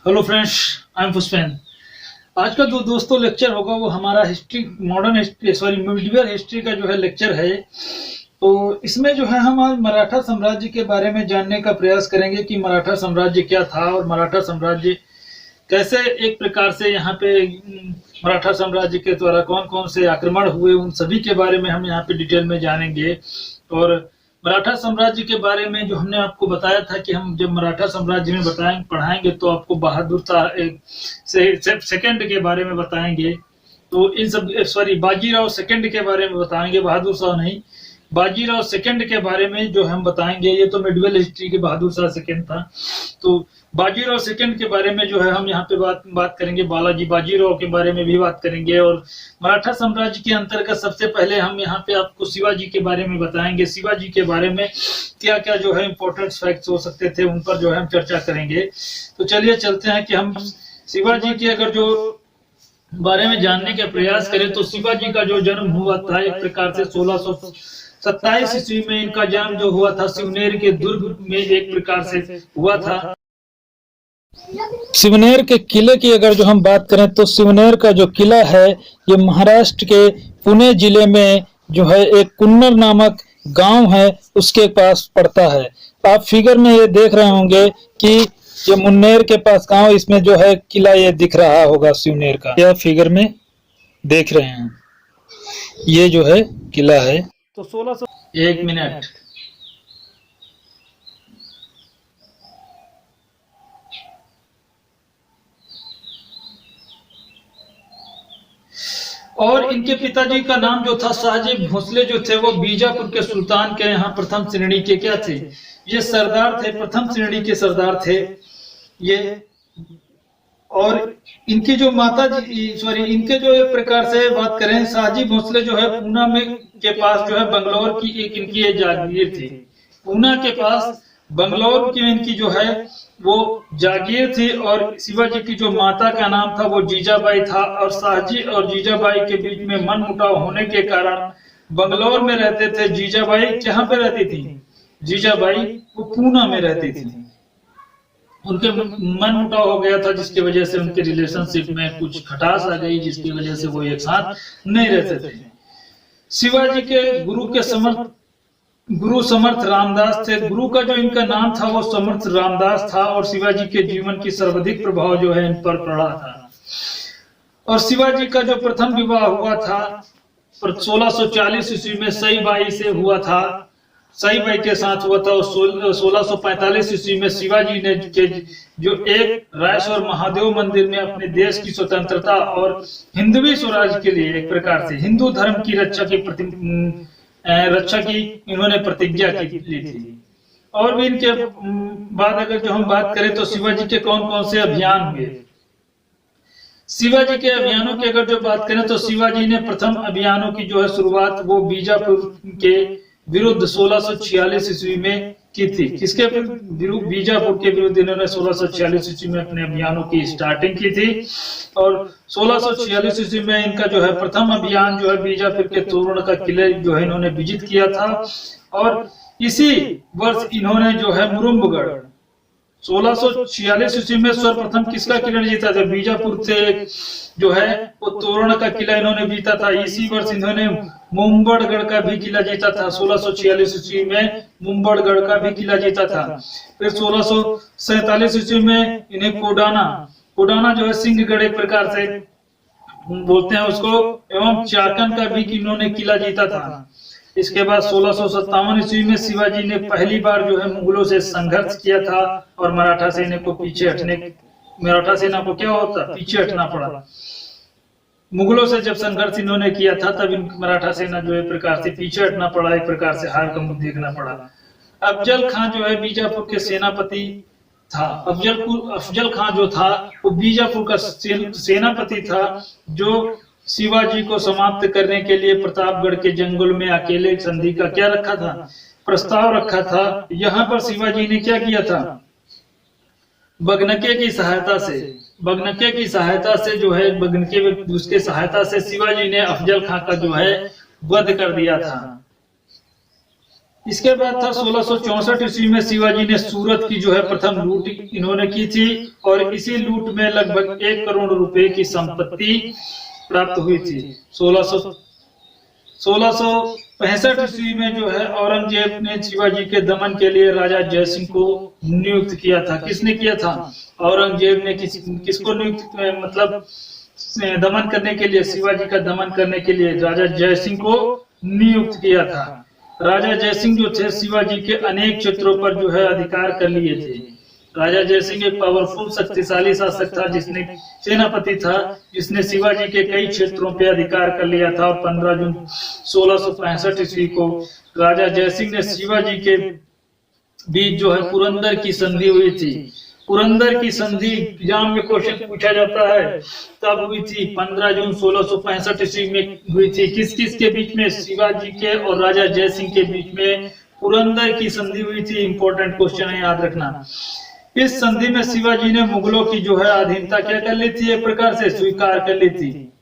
Hello friends, I am Pushpen. आज का जो दोस्तों लेक्चर होगा वो हमारा history, modern history, sorry medieval history का जो है लेक्चर है। तो इसमें जो है हम आज मराठा साम्राज्य के बारे में जानने का प्रयास करेंगे कि मराठा साम्राज्य क्या था और मराठा साम्राज्य कैसे एक प्रकार से यहाँ पे मराठा साम्राज्य के द्वारा कौन कौन से आक्रमण हुए, उन सभी के बारे में हम यहाँ पे डिटेल में जानेंगे। और मराठा साम्राज्य के बारे में जो हमने आपको बताया था कि हम जब मराठा साम्राज्य में पढ़ाएंगे तो आपको बहादुर शाह सेकंड के बारे में बताएंगे। तो इन सब बाजीराव सेकंड के बारे में बताएंगे, बहादुर शाह नहीं, बाजीराव सेकंड के बारे में जो हम बताएंगे। ये तो मिडिवल हिस्ट्री के बहादुर शाह सेकंड था, तो बाजीराव सेकंड के बारे में जो है हम यहाँ पे बात करेंगे। बालाजी बाजीराव के बारे में भी बात करेंगे। और मराठा साम्राज्य के अंतर्गत सबसे पहले हम यहाँ पे आपको शिवाजी के बारे में बताएंगे। शिवाजी के बारे में क्या क्या जो है इंपॉर्टेंट फैक्ट्स हो सकते थे, उन पर जो है हम चर्चा करेंगे। तो चलिए चलते हैं कि हम शिवाजी के अगर जो बारे में जानने का प्रयास करें तो शिवाजी का जो जन्म हुआ था एक प्रकार से 1627 ईस्वी में इनका जन्म जो हुआ था शिवनेर के दुर्ग में एक प्रकार से हुआ था। शिवनेर के किले की अगर जो हम बात करें तो शिवनेर का जो किला है ये महाराष्ट्र के पुणे जिले में जो है एक कुन्नर नामक गांव है उसके पास पड़ता है। आप फिगर में ये देख रहे होंगे कि ये मुन्नेर के पास गांव, इसमें जो है किला ये दिख रहा होगा शिवनेर का, यह फिगर में देख रहे हैं, ये जो है किला है। तो 1600 एक मिनट और इनके पिताजी का नाम जो था शाहजी भोसले जो थे वो बीजापुर के सुल्तान के यहाँ प्रथम श्रेणी के क्या थे, ये सरदार थे, प्रथम श्रेणी के सरदार थे ये। और इनकी जो माता जी इनके जो एक प्रकार से बात करें, शाहजी भोसले जो है पूना में के पास जो है बंगलौर की एक इनकी ये जागीर थी। पूना के पास बंगलौर की इनकी जो है वो जागीर थी। और शिवाजी की जो माता का नाम था वो जीजाबाई था। और शाहजी और जीजाबाई के बीच में मनमुटाव होने के कारण बंगलौर में रहते थे। जीजाबाई कहाँ पे रहती थी? जीजाबाई वो पूना में रहती थी। उनके मनमुटाव हो गया था जिसकी वजह से उनके रिलेशनशिप में कुछ खटास आ गई, जिसकी वजह से वो एक साथ नहीं रहते थे। शिवाजी के गुरु समर्थ रामदास थे। गुरु का जो इनका नाम था वो समर्थ रामदास था। और शिवाजी के जीवन की सर्वाधिक प्रभाव जो है इन पर पड़ा था। और शिवाजी का जो प्रथम विवाह हुआ था 1640 ईस्वी में सईबाई से हुआ था, सईबाई के साथ हुआ था। और 1645 ईस्वी में शिवाजी ने जो एक रायसोर महादेव मंदिर में अपने देश की स्वतंत्रता और हिंदवी स्वराज के लिए एक प्रकार से हिंदू धर्म की रक्षा की इन्होंने प्रतिज्ञा ली थी। और भी इनके बाद अगर जो हम बात करें तो शिवाजी के कौन कौन से अभियान हुए। शिवाजी के अभियानों की अगर जो बात करें तो शिवाजी ने प्रथम अभियानों की जो है शुरुआत वो बीजापुर के विरुद्ध 1646 ईस्वी में की थी। किसके विरुद्ध? बीजापुर के विरुद्ध इन्होंने 1646 ईस्वी में अपने अभियानों की स्टार्टिंग की थी। और 1646 ईस्वी में इनका जो है प्रथम अभियान जो है बीजापुर के तोरण का किले जो है इन्होंने विजित किया था। और इसी वर्ष इन्होंने जो है मुरुम्बगढ़ 1646 ईस्वी में सर्वप्रथम किसका किला जीता था? बीजापुर से जो है वो तोरण का किला इन्होंने जीता था। इसी वर्ष इन्होंने मुंबड़गढ़ का भी किला जीता था। 1646 ईस्वी में मुंबड़गढ़ का भी किला जीता था। फिर 1647 ईस्वी में इन्हें कोडाना जो है सिंहगढ़ एक प्रकार से बोलते हैं उसको, एवं चाकन का भी इन्होंने किला जीता था। इसके बाद 1657 ईस्वी में शिवाजी ने पहली बार जो है मुगलों से संघर्ष किया था और मराठा सेना को क्या होता? पीछे हटना पड़ा। मुगलों से जब संघर्ष इन्होंने किया था तब मराठा सेना जो है प्रकार से पीछे हटना पड़ा, एक प्रकार से हार का मुंह देखना पड़ा। अफजल खां जो है बीजापुर के सेनापति था। अफजल खां जो था वो बीजापुर का सेनापति था, जो शिवाजी को समाप्त करने के लिए प्रतापगढ़ के जंगल में अकेले संधि का क्या रखा था? प्रस्ताव रखा था। यहाँ पर शिवाजी ने क्या किया था? बगनके की सहायता से जो है उसके सहायता से शिवाजी ने अफजल खां का जो है वध कर दिया था। इसके बाद था 1664 ईस्वी में शिवाजी ने सूरत की जो है प्रथम लूट इन्होंने की थी और इसी लूट में लगभग 1 करोड़ रुपए की संपत्ति प्राप्त हुई थी। 1665 ईस्वी में जो है औरंगजेब ने शिवाजी के दमन के लिए राजा जयसिंह को नियुक्त किया था। किसने किया था? औरंगजेब ने किसको नियुक्त, मतलब दमन करने के लिए, शिवाजी का दमन करने के लिए राजा जयसिंह को नियुक्त किया था। राजा जयसिंह जो थे शिवाजी के अनेक क्षेत्रों पर जो है अधिकार कर लिए थे। राजा जयसिंह एक पावरफुल शक्तिशाली शासक था, जिसने सेनापति था, जिसने शिवाजी के कई क्षेत्रों पर अधिकार कर लिया था। और 15 जून 1665 ईस्वी को राजा जयसिंह ने शिवाजी के बीच जो है पुरंदर की संधि हुई थी। पुरंदर की संधि एग्जाम में क्वेश्चन पूछा जाता है, तब हुई थी 15 जून 1665 ईस्वी में हुई थी। किस किस के बीच में? शिवाजी के और राजा जयसिंह के बीच में पुरंदर की संधि हुई थी। इंपॉर्टेंट क्वेश्चन है, याद रखना। इस संधि में शिवाजी ने मुगलों की जो है अधीनता क्या कर ली थी? एक प्रकार से स्वीकार कर ली थी।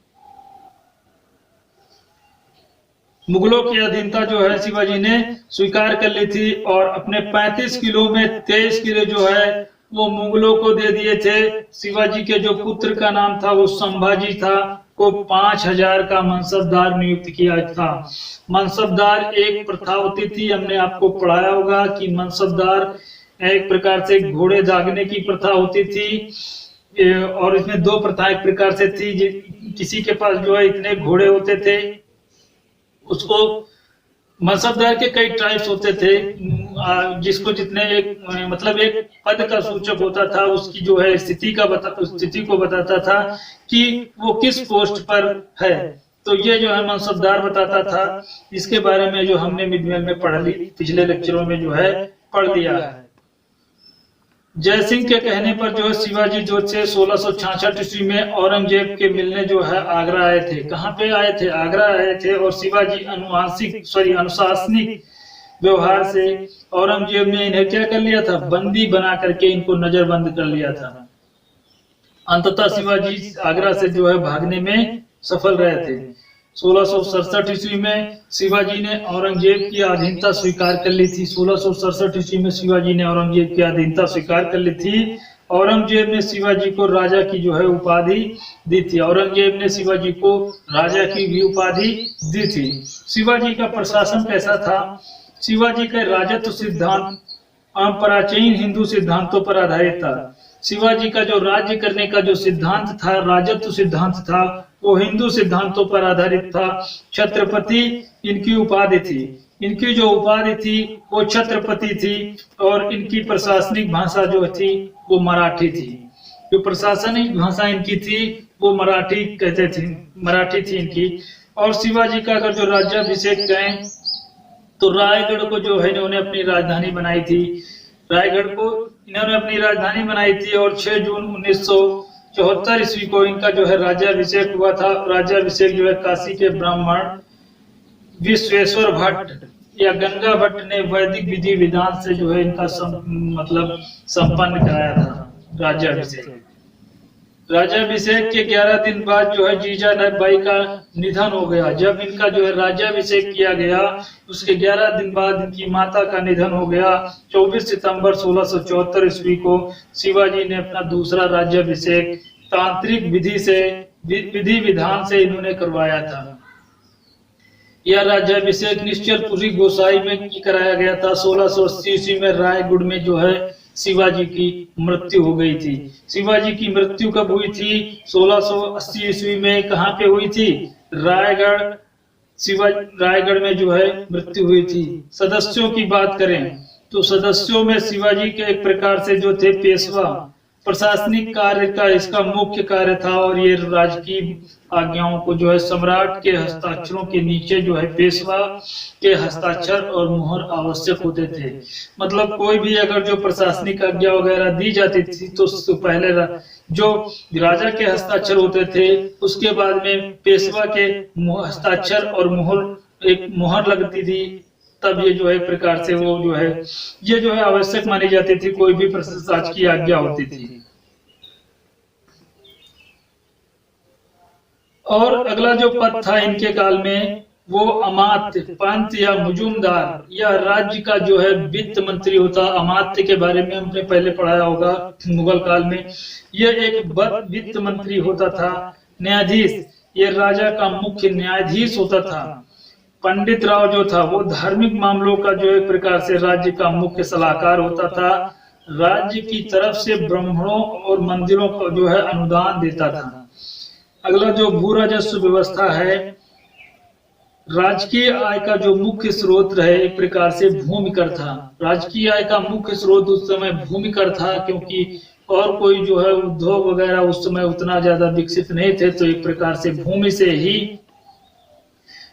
मुगलों की अधीनता जो है शिवाजी ने स्वीकार कर ली थी और अपने 35 किलो में 23 किलो जो है वो मुगलों को दे दिए थे। शिवाजी के जो पुत्र का नाम था वो संभाजी था, को 5000 का मनसबदार नियुक्त किया था। मनसबदार एक प्रथा होती थी, हमने आपको पढ़ाया होगा कि मनसबदार एक प्रकार से घोड़े दागने की प्रथा होती थी और इसमें 2 प्रथा एक प्रकार से थी। किसी के पास जो है इतने घोड़े होते थे, उसको मनसबदार के कई टाइप्स होते थे, जिसको जितने मतलब एक पद का सूचक होता था, उसकी जो है स्थिति को बताता था कि वो किस पोस्ट पर है। तो ये जो है मनसबदार बताता था। इसके बारे में जो हमने मिडमेल में पढ़ ली, पिछले लेक्चरों में जो है पढ़ लिया है। जयसिंह के कहने पर जो है शिवाजी जो थे 1666 ईस्वी में औरंगजेब के मिलने जो है आगरा आए थे। कहाँ पे आए थे? आगरा आए थे। और शिवाजी अनुशासनिक व्यवहार से औरंगजेब ने इन्हें क्या कर लिया था? बंदी बना करके इनको नजरबंद कर लिया था। अंततः शिवाजी आगरा से जो है भागने में सफल रहे थे। 1667 ईस्वी में शिवाजी ने औरंगजेब की अधीनता स्वीकार कर ली थी। 1667 ईस्वी में शिवाजी ने औरंगजेब की अधीनता स्वीकार कर ली थी। औरंगजेब ने शिवाजी को राजा की जो है उपाधि दी थी। औरंगजेब ने शिवाजी को राजा की भी उपाधि दी थी। शिवाजी का प्रशासन कैसा था? शिवाजी का राजत्व सिद्धांत प्राचीन हिंदू सिद्धांतों पर आधारित था। शिवाजी का जो राज्य करने का जो सिद्धांत था, राजत्व सिद्धांत था, वो हिंदू सिद्धांतों पर आधारित था। छत्रपति इनकी उपाधि थी। इनकी जो उपाधि थी वो छत्रपति थी और इनकी प्रशासनिक भाषा जो थी वो मराठी थी। जो प्रशासनिक भाषा इनकी थी वो मराठी कहते थे, मराठी थी इनकी। और शिवाजी का अगर जो राज्याभिषेक कहें तो रायगढ़ को जो है इन्होंने अपनी राजधानी बनाई थी। रायगढ़ को इन्होंने अपनी राजधानी बनाई थी और 6 जून 1974 ईस्वी को इनका जो है राज्याभिषेक हुआ था। राज्याभिषेक जो है काशी के ब्राह्मण विश्वेश्वर भट्ट या गंगा भट्ट ने वैदिक विधि विधान से जो है इनका मतलब संपन्न कराया था राज्याभिषेक। राज्याभिषेक के 11 दिन बाद जो है जीजानाथ बाई का निधन हो गया। जब इनका जो है राज्याभिषेक किया गया उसके 11 दिन बाद इनकी माता का निधन हो गया। 24 सितंबर 1674 ईस्वी को शिवाजी ने अपना दूसरा राज्याभिषेक तांत्रिक विधि विधान से इन्होंने करवाया था। यह राज्याभिषेक निश्चलपुरी गोसाई में कराया गया था। 1680 ईस्वी में रायगढ़ में जो है शिवाजी की मृत्यु हो गई थी। शिवाजी की मृत्यु कब हुई थी? 1680 ईस्वी में। कहाँ पे हुई थी? रायगढ़। रायगढ़ में जो है मृत्यु हुई थी। सदस्यों की बात करें तो सदस्यों में शिवाजी के एक प्रकार से जो थे पेशवा, प्रशासनिक कार्य का इसका मुख्य कार्य था और ये राजकीय आज्ञाओं को जो है सम्राट के हस्ताक्षरों के नीचे जो है पेशवा के हस्ताक्षर और मुहर आवश्यक होते थे। मतलब कोई भी अगर जो प्रशासनिक आज्ञा वगैरह दी जाती थी तो पहले जो राजा के हस्ताक्षर होते थे उसके बाद में पेशवा के हस्ताक्षर और मुहर लगती थी। तब ये जो है प्रकार से वो जो है ये जो है आवश्यक मानी जाती थी, कोई भी प्रशासकीय आज्ञा होती थी। और अगला जो पद था इनके काल में वो अमात्य, पंत या मुजुमदार या राज्य का जो है वित्त मंत्री होता। अमात्य के बारे में हमने पहले पढ़ाया होगा मुगल काल में। यह एक वित्त मंत्री होता था। न्यायाधीश, ये राजा का मुख्य न्यायाधीश होता था। पंडित राव जो था वो धार्मिक मामलों का जो एक प्रकार से राज्य का मुख्य सलाहकार होता था। राज्य की तरफ से ब्राह्मणों और मंदिरों को जो है अनुदान देता था। अगला जो भू राजस्व व्यवस्था है, राजकीय आय का जो मुख्य स्रोत रहे एक प्रकार से भूमि कर था। राजकीय आय का मुख्य स्रोत उस समय भूमि कर था, क्योंकि और कोई जो है उद्योग वगैरह उस समय उतना ज्यादा विकसित नहीं थे, तो एक प्रकार से भूमि से ही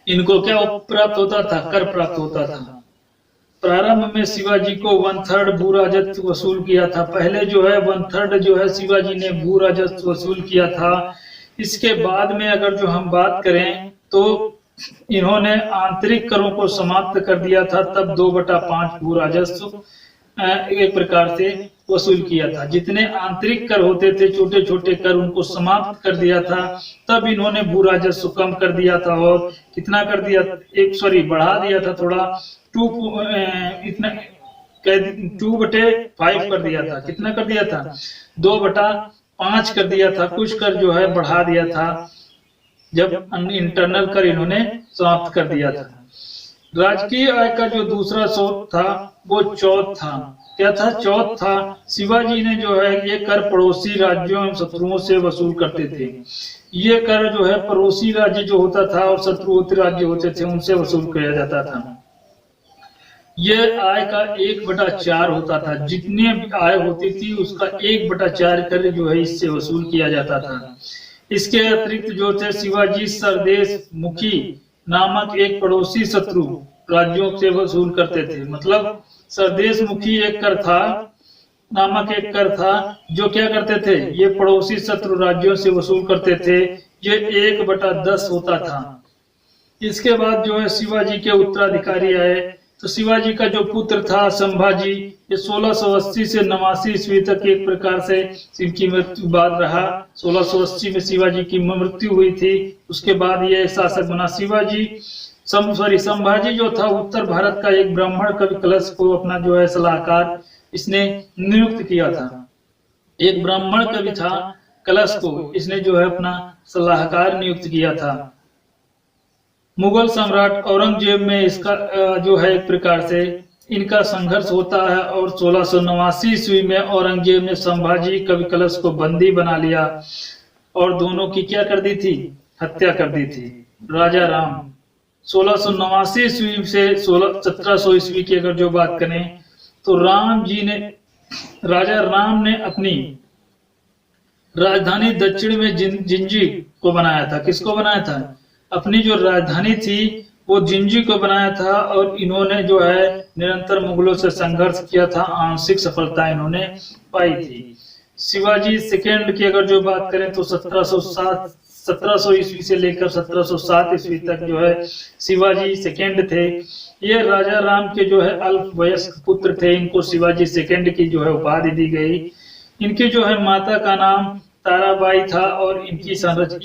इनको क्या प्राप्त होता था, कर प्राप्त होता था। प्रारंभ में शिवाजी को 1/3 भू राजस्व वसूल किया था। पहले जो है 1/3 जो है शिवाजी ने भू राजस्व वसूल किया था। इसके बाद में अगर जो हम बात करें तो इन्होंने आंतरिक करों को समाप्त कर दिया था। तब 2/5 भू राजस्व एक प्रकार से वसूल किया था। जितने आंतरिक कर होते थे, छोटे छोटे कर, उनको समाप्त कर दिया था। तब इन्होंने भू राजस्व कम कर दिया था और कितना कर दिया, बढ़ा दिया था थोड़ा, 2/5 कर दिया था। कितना कर दिया था, 2/5 कर दिया था। कुछ कर जो है बढ़ा दिया था जब इंटरनल कर इन्होंने समाप्त कर दिया था। राजकीय आय का जो दूसरा स्रोत था वो चौथ था। क्या था, चौथ था। शिवाजी ने जो है ये कर पड़ोसी राज्यों एवं शत्रुओं से वसूल करते थे। ये कर जो है पड़ोसी राज्य जो होता था और शत्रुवर्ती राज्य होते थे उनसे वसूल किया जाता था। ये आय का 1/4 होता था। जितने भी आय होती थी उसका 1/4 कर जो है इससे वसूल किया जाता था। इसके अतिरिक्त जो थे शिवाजी सरदेश मुखी नामक एक पड़ोसी शत्रु राज्यों से वसूल करते थे। मतलब सरदेश मुखी एक कर था, नामक एक कर था जो क्या करते थे, ये पड़ोसी शत्रु राज्यों से वसूल करते थे। ये 1/10 होता था। इसके बाद जो है शिवाजी के उत्तराधिकारी आए। तो शिवाजी का जो पुत्र था संभाजी, ये 1680 से 89 ईस्वी तक एक प्रकार से इनकी मृत्यु बाद रहा। 1680 में शिवाजी की मृत्यु हुई थी। उसके बाद ये शासक बना। संभाजी जो था उत्तर भारत का एक ब्राह्मण कवि कलश को अपना जो है सलाहकार इसने नियुक्त किया था। एक ब्राह्मण कवि था कलश को इसने जो है अपना सलाहकार नियुक्त किया था। मुगल सम्राट औरंगजेब में इसका जो है एक प्रकार से इनका संघर्ष होता है और 1689 ईस्वी में औरंगजेब ने संभाजी कवि कलश को बंदी बना लिया और दोनों की क्या कर दी थी, हत्या कर दी थी। राजा राम 1689 ईस्वी से 1700 ईस्वी की अगर जो बात करें तो राजा राम ने अपनी राजधानी दक्षिण में जिंजी को बनाया था। किसको बनाया था, अपनी जो राजधानी थी वो जिंजी को बनाया था। और इन्होंने जो है निरंतर मुगलों से संघर्ष किया था। आंशिक सफलता इन्होंने पाई थी। शिवाजी सेकेंड की अगर जो बात करें तो 1700 ईस्वी से लेकर 1707 ईस्वी तक जो है शिवाजी सेकेंड थे। ये राजा राम के जो है अल्प वयस्क पुत्र थे। इनको शिवाजी सेकेंड की जो है उपाधि दी गई। इनकी जो है माता का नाम ताराबाई था और इनकी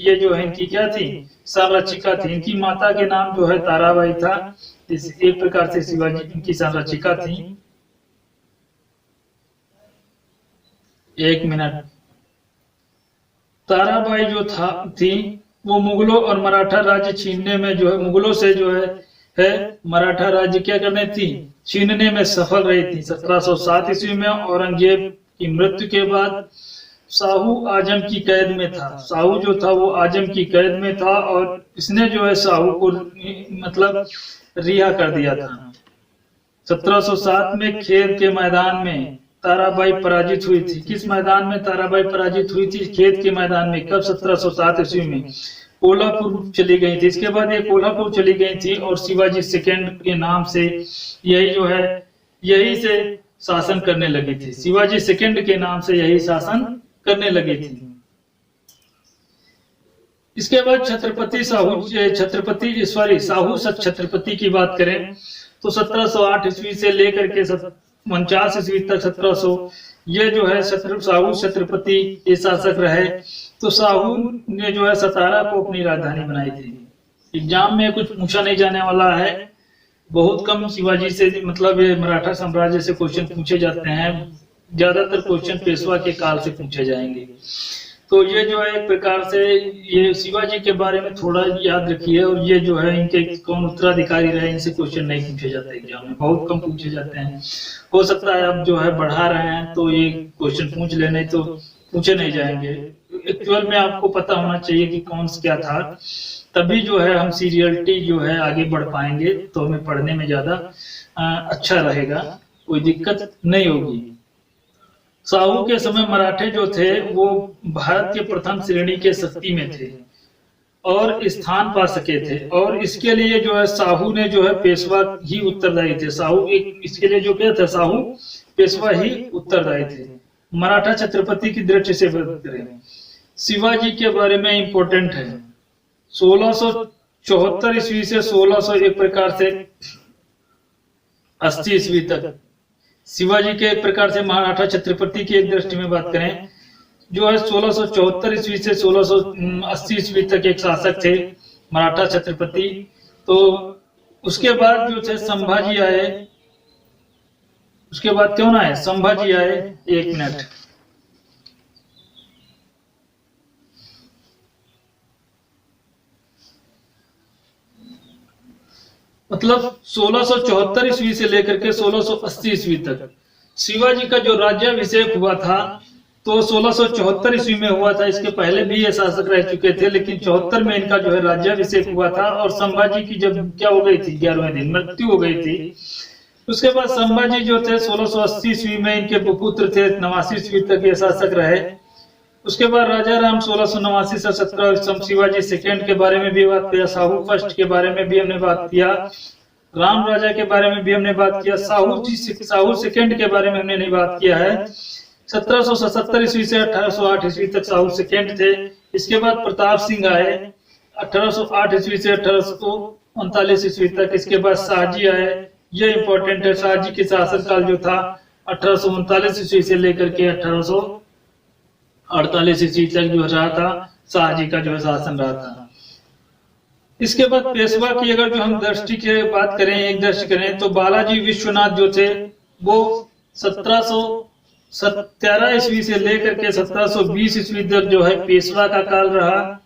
ये जो है इनकी क्या थी, संरक्षिका थी। इनकी माता के नाम जो है ताराबाई था। इस एक प्रकार से शिवाजी इनकी संरक्षिका थी। 1 मिनट। ताराबाई जो थी वो मुगलों और मराठा राज्य छीनने में जो है मुगलों से जो है मराठा राज्य क्या करने थी, छीनने में सफल रही थी। 1707 ईस्वी में औरंगजेब की मृत्यु के बाद साहू आजम की कैद में था। साहू जो था वो आजम की कैद में था और इसने जो है साहू को मतलब रिहा कर दिया था। 1707 में खेत के मैदान में ताराबाई पराजित हुई थी। किस मैदान में ताराबाई पराजित हुई थी, खेत के मैदान में। कब, 1707 ईस्वी में। कोल्हापुर चली गई थी। इसके बाद ये कोल्हापुर चली गई थी और शिवाजी सेकेंड के नाम से यही से शासन करने लगी थी। शिवाजी सेकेंड के नाम से यही शासन करने लगी थी। इसके बाद साहू छत्रपति की बात करें तो 1708 ईस्वी से लेकर के 49 ईस्वी तक 1700 ये जो है साहू छत्रपति ये शासक रहे। तो साहू ने जो है सतारा को अपनी राजधानी बनाई थी। एग्जाम में कुछ पूछा नहीं जाने वाला है। बहुत कम शिवाजी से मतलब ये मराठा साम्राज्य से क्वेश्चन पूछे जाते हैं, ज्यादातर क्वेश्चन पेशवा के काल से पूछे जाएंगे। तो ये जो है एक प्रकार से ये शिवाजी के बारे में थोड़ा याद रखिए, और ये जो है इनके कौन उत्तराधिकारी रहे इनसे क्वेश्चन नहीं पूछे जाते एग्जाम में, बहुत कम पूछे जाते हैं। हो सकता है अब जो है बढ़ा रहे हैं तो ये क्वेश्चन पूछ ले, नहीं तो पूछे नहीं जाएंगे। एक्चुअल में आपको पता होना चाहिए कि कौन क्या था, तभी जो है हम सीरियलिटी जो है आगे बढ़ पाएंगे, तो हमें पढ़ने में ज्यादा अच्छा रहेगा, कोई दिक्कत नहीं होगी। साहू के समय मराठे जो थे वो भारत के प्रथम श्रेणी के शक्ति में थे और स्थान पा सके थे, और इसके लिए जो है साहू ने जो है पेशवा ही उत्तरदायी थे। साहू एक इसके लिए जो क्या था, साहू पेशवा ही उत्तरदायी थे। मराठा छत्रपति की दृष्टि से बात करें, शिवाजी के बारे में इंपॉर्टेंट है। 1674 ईस्वी से 1601 प्रकार से 80 ईस्वी तक शिवाजी के एक प्रकार से मराठा छत्रपति की एक दृष्टि में बात करें जो है 1674 ईस्वी से 1680 ईस्वी तक एक शासक थे मराठा छत्रपति। तो उसके बाद जो थे संभाजी आए, उसके बाद कौन आए, संभाजी आए। एक मिनट, मतलब 1674 ईस्वी से लेकर के 1680 ईस्वी तक शिवाजी का जो राज्याभिषेक हुआ था तो 1674 ईस्वी में हुआ था। इसके पहले भी ये शासक रह चुके थे, लेकिन 74 में इनका जो है राज्याभिषेक हुआ था। और संभाजी की जब क्या हो गई थी, 11वें दिन मृत्यु हो गई थी। उसके बाद संभाजी जो थे 1680 ईस्वी में इनके पुत्र थे, 89 ईस्वी तक ये शासक रहे। उसके बाद राजा राम 1689 से 17 शिवाजी सेकेंड के बारे में भी बात किया, साहू फर्स्ट के बारे में भी हमने बात किया, राम राजा के बारे में भी हमने बात किया, साहू सेकेंड के बारे में हमने नहीं बात किया है। 1777 ईस्वी से 1808 ईस्वी तक साहू सेकेंड थे। इसके बाद प्रताप सिंह आए 1808 ईस्वी से 1839 ईस्वी तक। इसके बाद शाहजी आए, ये इंपॉर्टेंट है। शाहजी के शासनकाल जो था 1839 ईस्वी से लेकर के 1848 ईस्वी तक जो रहा था, शाहजी का जो है शासन रहा था। इसके बाद पेशवा की अगर जो हम दृष्टि की बात करें, एक दृष्टि करें, तो बालाजी विश्वनाथ जो थे वो 1717 ईस्वी से लेकर के 1720 ईस्वी तक जो है पेशवा का काल रहा।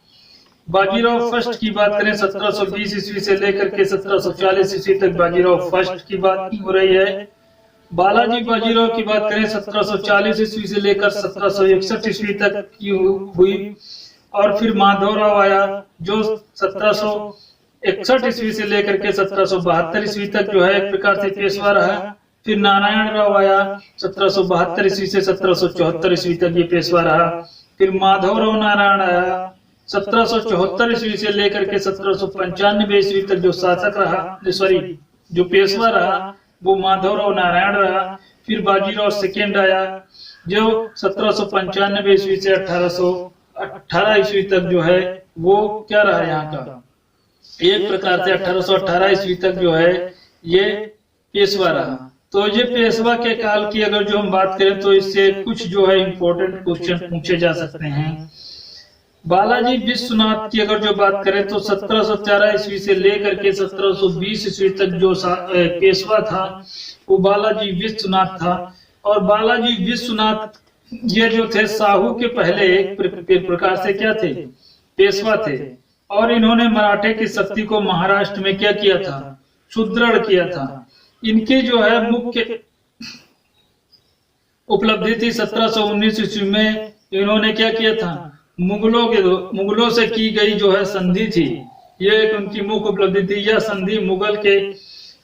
बाजीराव फर्स्ट की बात करें 1720 ईस्वी से लेकर के 1740 ईस्वी तक बाजीराव फर्स्ट की बात हो रही है। बालाजी बाजीराव की बात करें 1740 ईस्वी से लेकर 1761 ईस्वी तक की हुई। और फिर माधवराव आया जो 1761 ईस्वी से लेकर के 1772 ईस्वी तक जो है एक प्रकार से पेशवा रहा। फिर नारायण राव आया 1772 ईस्वी से 1774 ईस्वी तक ये पेशवा रहा। फिर माधवराव नारायण आया 1774 ईस्वी से लेकर के 1795 ईस्वी तक जो शासक रहा, सॉरी जो पेशवा रहा वो माधवराव नारायण रहा। फिर बाजीराव सेकेंड आया जो 1795 ईस्वी से 1818 ईस्वी तक जो है वो क्या रहा यहाँ का, एक प्रकार से 1818 ईस्वी तक जो है ये पेशवा रहा। तो ये पेशवा के काल की अगर जो हम बात करें तो इससे कुछ जो है इंपॉर्टेंट क्वेश्चन पूछे जा सकते हैं। बालाजी विश्वनाथ की अगर जो बात करें तो 1713 ईस्वी से लेकर के 1720 ईस्वी तक जो पेशवा था वो बालाजी विश्वनाथ था। और बालाजी विश्वनाथ ये जो थे साहू के पहले एक प्रकार से क्या थे, पेशवा थे। और इन्होंने मराठे की शक्ति को महाराष्ट्र में क्या किया था, सुदृढ़ किया था। इनकी जो है मुख्य उपलब्धि थी 1719 ईस्वी में इन्होंने क्या किया था, मुगलों से की गई जो है संधि थी, ये एक उनकी मुख्य उपलब्धि थी। यह संधि मुगल के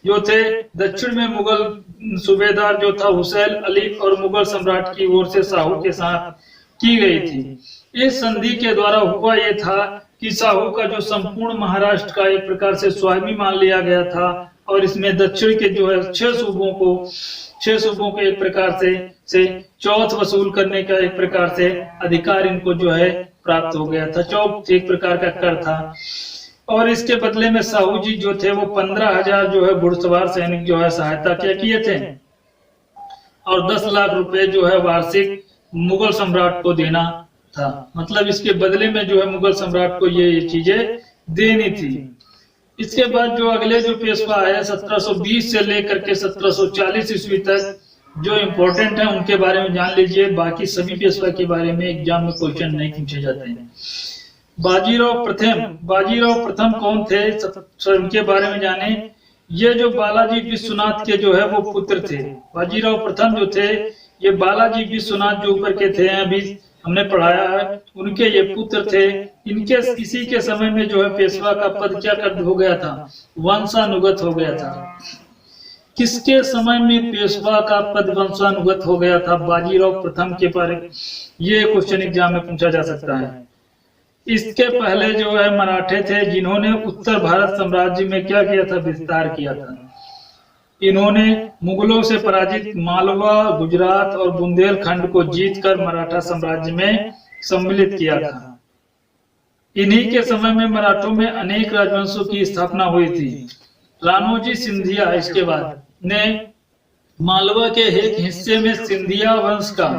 जो थे दक्षिण में मुगल सूबेदार जो था हुसैन अली और मुगल सम्राट की ओर से साहू के साथ की गई थी। इस संधि के द्वारा हुआ ये था कि साहू का जो संपूर्ण महाराष्ट्र का एक प्रकार से स्वामी मान लिया गया था और इसमें दक्षिण के जो है 6 सूबों को एक प्रकार से चौथ वसूल करने का एक प्रकार से अधिकार इनको जो है प्राप्त हो गया था। चौथ एक प्रकार का कर था। और इसके बदले में साहू जी जो थे वो 15,000 जो है घुड़सवार सैनिक जो है सहायता क्या किए थे और 10 लाख रुपए जो है वार्षिक मुगल सम्राट को देना था। मतलब इसके बदले में जो है मुगल सम्राट को ये चीजें देनी थी। इसके बाद जो अगले जो पेशवा है 1720 से लेकर के 1740 ईस्वी तक जो इम्पोर्टेंट है उनके बारे में जान लीजिए। बाकी सभी पेशवा के बारे में एग्जाम में क्वेश्चन नहीं पूछे जाते हैं। बाजीराव प्रथम कौन थे, इनके बारे में जाने। ये जो बालाजी विश्वनाथ के जो है वो पुत्र थे। बाजीराव प्रथम जो थे ये बालाजी विश्वनाथ जो ऊपर के थे, अभी हमने पढ़ाया है, उनके ये पुत्र थे। इनके इसी के समय में जो है पेशवा का पद क्या कर हो गया था, वंशानुगत हो गया था। किसके समय में पेशवा का पद वंशानुगत हो गया था, बाजीराव प्रथम के बारे, ये क्वेश्चन एग्जाम में पूछा जा सकता है। इसके पहले जो है मराठे थे जिन्होंने उत्तर भारत साम्राज्य में क्या किया था, विस्तार किया था। इन्होंने मुगलों से पराजित मालवा, गुजरात और बुंदेलखंड को जीतकर मराठा साम्राज्य में सम्मिलित किया था। इन्हीं के समय में मराठों में अनेक राजवंशों की स्थापना हुई थी। राणोजी सिंधिया इसके बाद ने मालवा के एक हिस्से में सिंधिया वंश का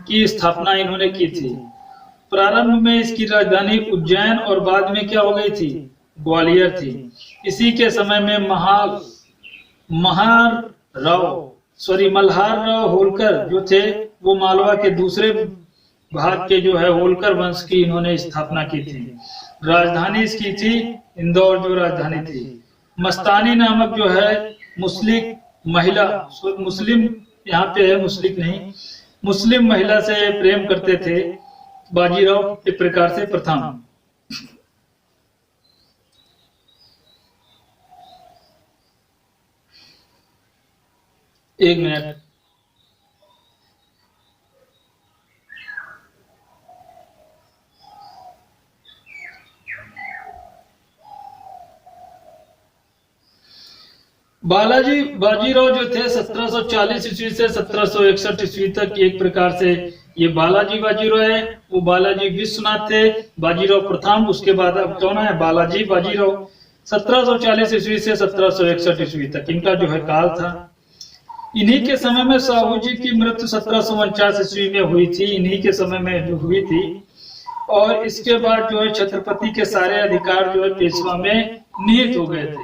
की स्थापना इन्होंने की थी। प्रारंभ में इसकी राजधानी उज्जैन और बाद में क्या हो गई थी, ग्वालियर थी। इसी के समय में मल्हार राव होलकर जो थे वो मालवा के दूसरे भाग के जो है होलकर वंश की इन्होंने स्थापना की थी। राजधानी इसकी थी इंदौर, जो राजधानी थी। मस्तानी नामक जो है मुस्लिम यहाँ पे है, मुस्लिम महिला से प्रेम करते थे बाजीराव एक प्रकार से प्रथम। एक मिनट, बाजीराव जो थे 1740 ईस्वी से 1761 ईस्वी तक एक प्रकार से ये बाजीराव है, वो बालाजी विश्वनाथ थे, बाजीराव प्रथम, उसके बाद अब कौन है, बाजीराव 1740 ईस्वी से 1761 ईस्वी तक इनका जो है काल था। इन्हीं के समय में साहू जी की मृत्यु 1749 ईस्वी में हुई थी, इन्हीं के समय में जो हुई थी। और इसके बाद जो है छत्रपति के सारे अधिकार जो है पेशवा में निहित हो गए थे।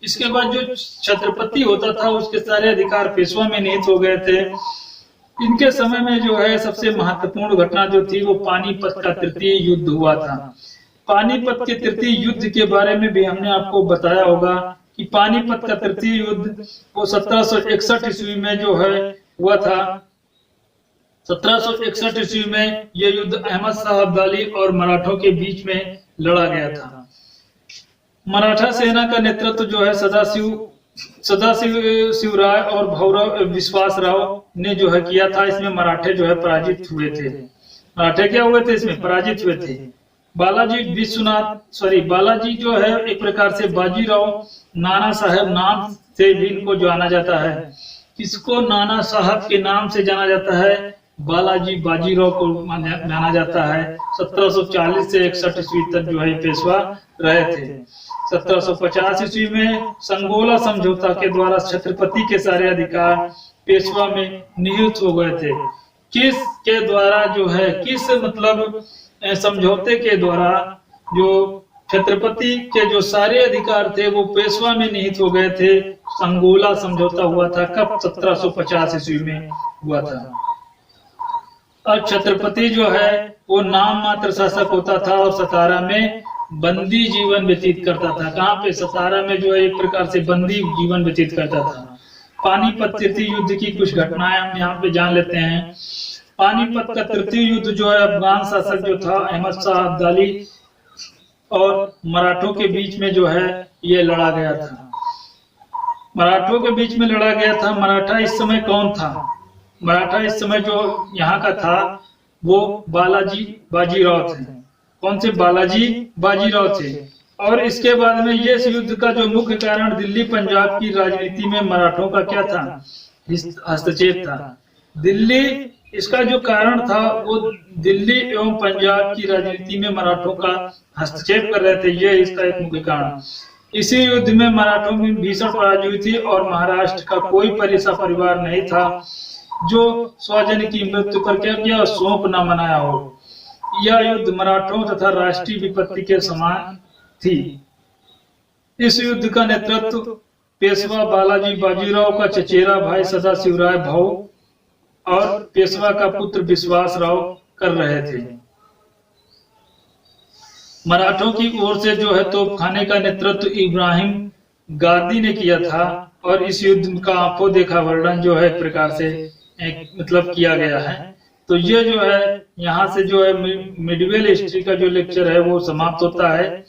इसके बाद जो छत्रपति होता था उसके सारे अधिकार पेशवा में निहित हो गए थे। इनके समय में जो है सबसे महत्वपूर्ण घटना जो थी वो पानीपत का तृतीय युद्ध हुआ था। पानीपत के तृतीय युद्ध के बारे में भी हमने आपको बताया होगा कि पानीपत का तृतीय युद्ध वो 1761 ईस्वी में जो है हुआ था। 1761 ईस्वी में यह युद्ध अहमद शाह अब्दाली और मराठों के बीच में लड़ा गया था। मराठा सेना का नेतृत्व जो है सदाशिव राय और भौरव विश्वास राव ने जो है किया था। इसमें मराठे जो है पराजित हुए थे। मराठे क्या हुए थे, इसमें पराजित हुए थे। बालाजी जो है एक प्रकार से बाजीराव नाना साहब नाम से भी इनको जाना जाता है। किसको नाना साहब के नाम से जाना जाता है, बाजीराव को माना जाता है। 1740 से 61 ईस्वी तक जो है पेशवा रहे थे। 1750 ईस्वी में संगोला समझौता के द्वारा छत्रपति के सारे अधिकार पेशवा में निहित हो गए थे। किस के द्वारा जो है, किस मतलब समझौते के द्वारा जो छत्रपति के जो सारे अधिकार थे वो पेशवा में निहित हो गए थे। संगोला समझौता हुआ था कब, 1750 ईस्वी में हुआ था। और छत्रपति जो है वो नाम मात्र शासक होता था और सतारा में बंदी जीवन व्यतीत करता था। कहाँ पे, सतारा में जो है एक प्रकार से बंदी जीवन व्यतीत करता था। पानीपत तृतीय युद्ध की कुछ घटनाएं हम यहाँ पे जान लेते हैं। पानीपत का तृतीय युद्ध जो है अफगान शासक जो था अहमद शाह अब्दाली और मराठों के बीच में जो है ये लड़ा गया था। मराठों के बीच में लड़ा गया था। मराठा इस समय कौन था, मराठा इस समय जो यहाँ का था वो बाजीराव थे। कौन से, बाजीराव थे। और इसके बाद में ये युद्ध का जो मुख्य कारण दिल्ली पंजाब की राजनीति में मराठों का क्या था, हस्तक्षेप था। दिल्ली, इसका जो कारण था वो दिल्ली एवं पंजाब की राजनीति में मराठों का हस्तक्षेप कर रहे थे, ये इसका एक मुख्य कारण। इसी युद्ध में मराठों में भीषण पराजय हुई थी और महाराष्ट्र का कोई ऐसा परिवार नहीं था जो स्वजन की मृत्यु पर क्या किया, शोक न मनाया हो। यह युद्ध मराठों तथा राष्ट्रीय विपत्ति के समान थी। इस युद्ध का नेतृत्व पेशवा बालाजी बाजीराव का चचेरा भाई सदाशिवराय भाऊ और पेशवा का पुत्र विश्वास राव कर रहे थे। मराठों की ओर से जो है तोपखाने का नेतृत्व इब्राहिम गादी ने किया था और इस युद्ध का आंखों देखा वर्णन जो है एक प्रकार से मतलब किया गया है। तो ये जो है यहाँ से जो है मिडवेल हिस्ट्री का जो लेक्चर है वो समाप्त होता है।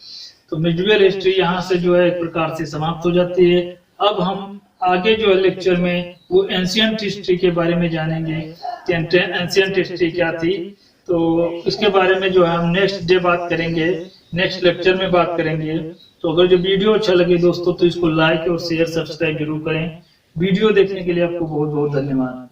तो मिडवेल हिस्ट्री यहाँ से जो है एक प्रकार से समाप्त हो जाती है। अब हम आगे जो है लेक्चर में वो एंशियंट हिस्ट्री के बारे में जानेंगे। एंशियंट हिस्ट्री क्या थी, तो इसके बारे में जो है हम नेक्स्ट डे बात करेंगे, नेक्स्ट लेक्चर में बात करेंगे। तो अगर जो वीडियो अच्छा लगे दोस्तों तो इसको लाइक और शेयर सब्सक्राइब जरूर करें। वीडियो देखने के लिए आपको बहुत बहुत धन्यवाद।